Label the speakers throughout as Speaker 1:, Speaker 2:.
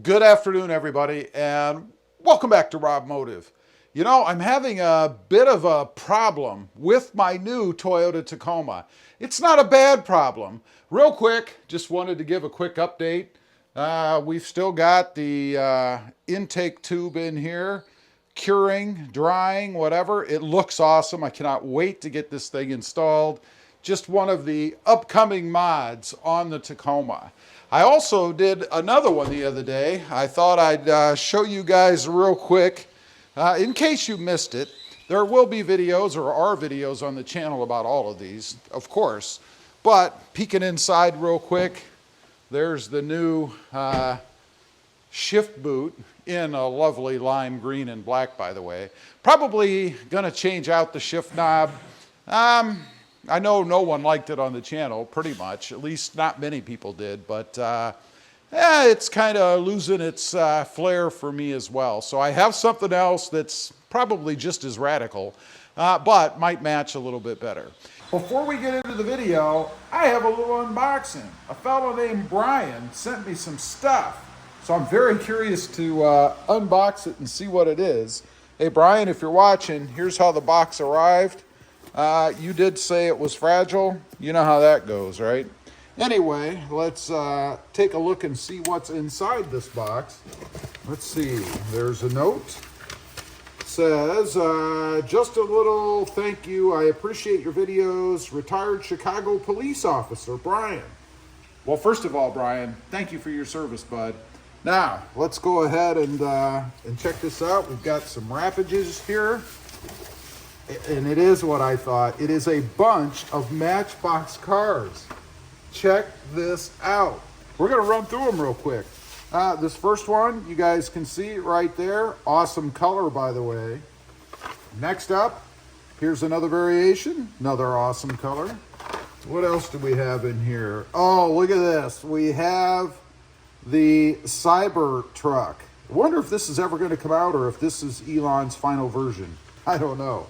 Speaker 1: Good afternoon, everybody, and welcome back to RobMotive. You know, I'm having a bit of a problem with my new Toyota Tacoma. It's not a bad problem. Real quick, just wanted to give a quick update. We've still got the intake tube in here, curing, drying, whatever. It looks awesome. I cannot wait to get this thing installed. Just one of the upcoming mods on the Tacoma. I also did another one the other day. I thought I'd show you guys real quick. In case you missed it, there will be videos, or are videos on the channel about all of these, of course. But peeking inside real quick, there's the new shift boot in a lovely lime green and black, by the way. Probably gonna change out the shift knob. I know no one liked it on the channel, pretty much. At least not many people did, but it's kind of losing its flair for me as well. So I have something else that's probably just as radical, but might match a little bit better. Before we get into the video, I have a little unboxing. A fellow named Brian sent me some stuff, so I'm very curious to unbox it and see what it is. Hey Brian, if you're watching, here's how the box arrived. You did say it was fragile. You know how that goes, right? Anyway, let's take a look and see what's inside this box. Let's see. There's a note. It says, just a little thank you. I appreciate your videos. Retired Chicago police officer, Brian. Well, first of all, Brian, thank you for your service, bud. Now, let's go ahead and check this out. We've got some wrappages here. And it is what I thought. It is a bunch of Matchbox cars. Check this out. We're gonna run through them real quick. This first one, you guys can see it right there. Awesome color, by the way. Next up, here's another variation. Another awesome color. What else do we have in here? Oh, look at this. We have the Cybertruck. I wonder if this is ever gonna come out or if this is Elon's final version. I don't know.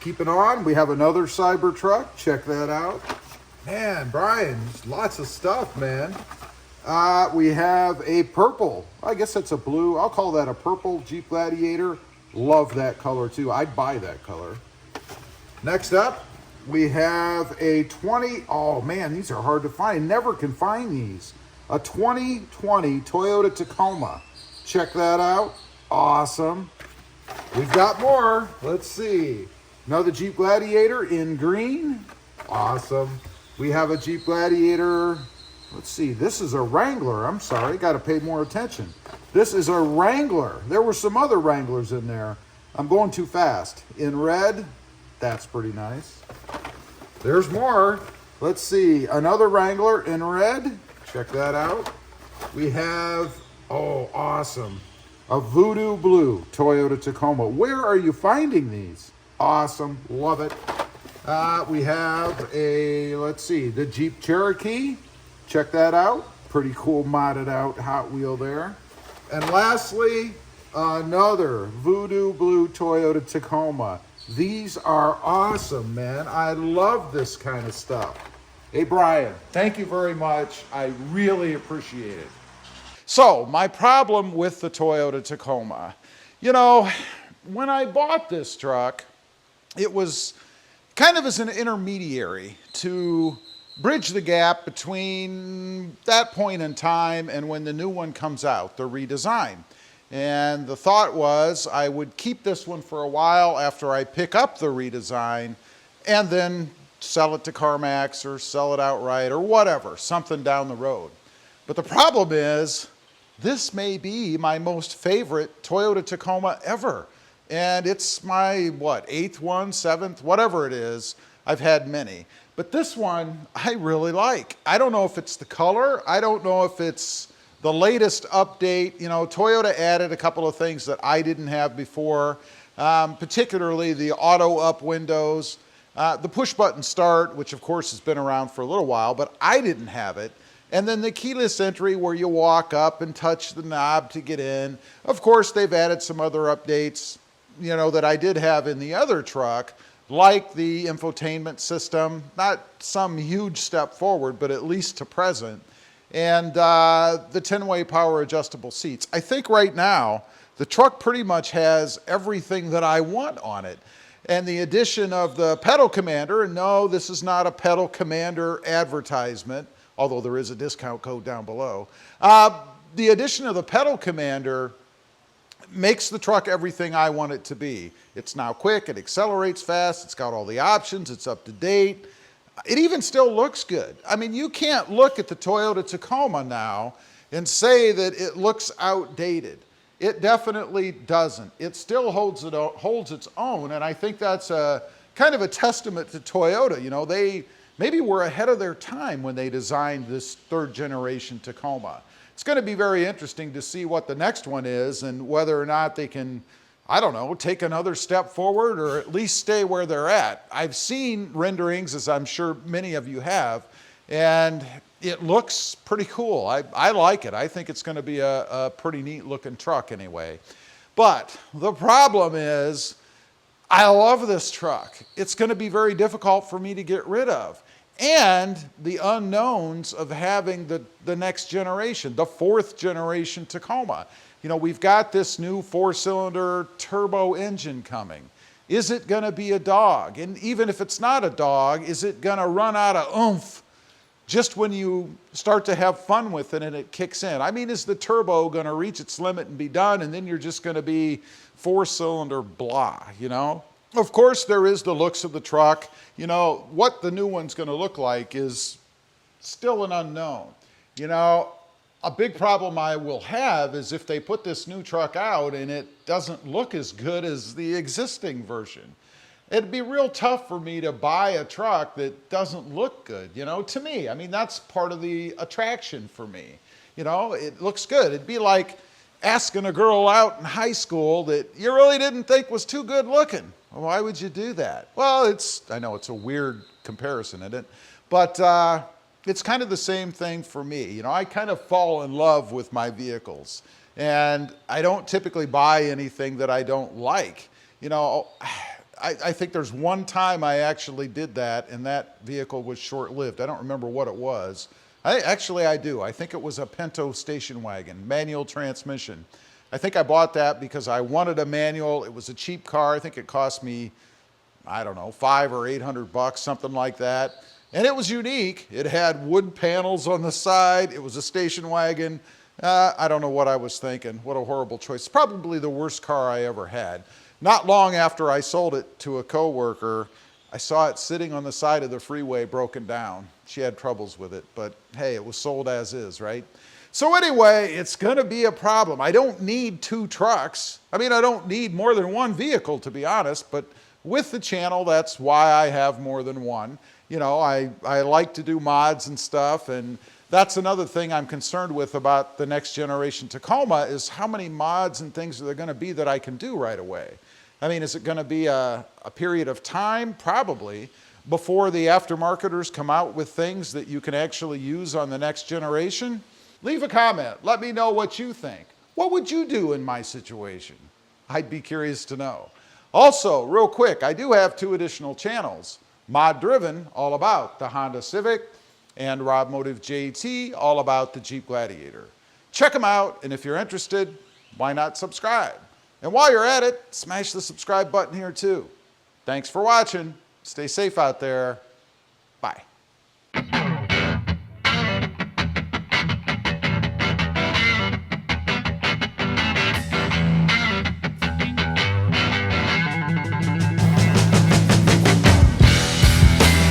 Speaker 1: Keeping on, we have another Cybertruck. Check that out. Man, Brian, lots of stuff, man. We have a purple. I guess that's a blue. I'll call that a purple Jeep Gladiator. Love that color too. I'd buy that color. Next up, we have a 20. Oh man, these are hard to find. Never can find these. A 2020 Toyota Tacoma. Check that out. Awesome. We've got more. Let's see. Another Jeep Gladiator in green. Awesome. We have a Jeep Gladiator. Let's see. This is a Wrangler. I'm sorry. Got to pay more attention. This is a Wrangler. There were some other Wranglers in there. I'm going too fast. In red. That's pretty nice. There's more. Let's see. Another Wrangler in red. Check that out. We have, oh, awesome. A Voodoo Blue Toyota Tacoma. Where are you finding these? Awesome. Love it. We have a, let's see, the Jeep Cherokee. Check that out. Pretty cool modded out Hot Wheel there. And lastly, another Voodoo Blue Toyota Tacoma. These are awesome, man. I love this kind of stuff. Hey, Brian, thank you very much. I really appreciate it. So, my problem with the Toyota Tacoma. You know, when I bought this truck, it was kind of as an intermediary to bridge the gap between that point in time and when the new one comes out, the redesign. And the thought was I would keep this one for a while after I pick up the redesign and then sell it to CarMax or sell it outright or whatever, something down the road. But the problem is, this may be my most favorite Toyota Tacoma ever. And it's my, what, 8th one, 7th, whatever it is. I've had many. But this one, I really like. I don't know if it's the color. I don't know if it's the latest update. You know, Toyota added a couple of things that I didn't have before, particularly the auto up windows, the push button start, which of course has been around for a little while, but I didn't have it. And then the keyless entry where you walk up and touch the knob to get in. Of course, they've added some other updates, you know, that I did have in the other truck, like the infotainment system, not some huge step forward, but at least to present. and the 10-way power adjustable seats. I think right now, the truck pretty much has everything that I want on it. And the addition of the pedal commander, and no, this is not a pedal commander advertisement, although there is a discount code down below. The addition of the pedal commander makes the truck everything I want it to be. It's now quick, it accelerates fast, it's got all the options, it's up to date. It even still looks good. I mean, you can't look at the Toyota Tacoma now and say that it looks outdated. It definitely doesn't. It still holds its own, and I think that's a kind of a testament to Toyota. You know, they maybe were ahead of their time when they designed this third generation Tacoma. It's going to be very interesting to see what the next one is and whether or not they can, I don't know, take another step forward or at least stay where they're at. I've seen renderings, as I'm sure many of you have, and it looks pretty cool. I like it. I think it's going to be a pretty neat looking truck anyway. But the problem is, I love this truck. It's going to be very difficult for me to get rid of. And the unknowns of having the next generation, the fourth generation Tacoma. You know, we've got this new 4-cylinder turbo engine coming. Is it going to be a dog? And even if it's not a dog, is it going to run out of oomph just when you start to have fun with it and it kicks in? I mean, is the turbo going to reach its limit and be done, and then you're just going to be 4-cylinder blah, you know? Of course, there is the looks of the truck. You know, what the new one's going to look like is still an unknown. You know, a big problem I will have is if they put this new truck out and it doesn't look as good as the existing version. It'd be real tough for me to buy a truck that doesn't look good, you know, to me. I mean, that's part of the attraction for me. You know, it looks good. It'd be like asking a girl out in high school that you really didn't think was too good looking. Well, why would you do that? Well, I know it's a weird comparison, isn't it? But it's kind of the same thing for me. You know, I kind of fall in love with my vehicles, and I don't typically buy anything that I don't like. You know, I think there's one time I actually did that, and that vehicle was short-lived. I don't remember what it was. Actually, I do. I think it was a Pinto station wagon, manual transmission. I think I bought that because I wanted a manual. It was a cheap car. I think it cost me, I don't know, $500 or $800, something like that. And it was unique. It had wood panels on the side. It was a station wagon. I don't know what I was thinking. What a horrible choice. It's probably the worst car I ever had. Not long after I sold it to a coworker, I saw it sitting on the side of the freeway broken down. She had troubles with it, but hey, it was sold as is, right? So anyway, it's going to be a problem. I don't need 2 trucks. I mean, I don't need more than 1 vehicle, to be honest, but with the channel, that's why I have more than one. You know, I like to do mods and stuff, and that's another thing I'm concerned with about the next generation Tacoma is how many mods and things are there going to be that I can do right away. I mean, is it going to be a period of time? Probably, before the aftermarketers come out with things that you can actually use on the next generation. Leave a comment. Let me know what you think. What would you do in my situation? I'd be curious to know. Also, real quick, I do have 2 additional channels. Mod Driven, all about the Honda Civic, and RobMotive JT, all about the Jeep Gladiator. Check them out, and if you're interested, why not subscribe? And while you're at it, smash the subscribe button here too. Thanks for watching. Stay safe out there. Bye.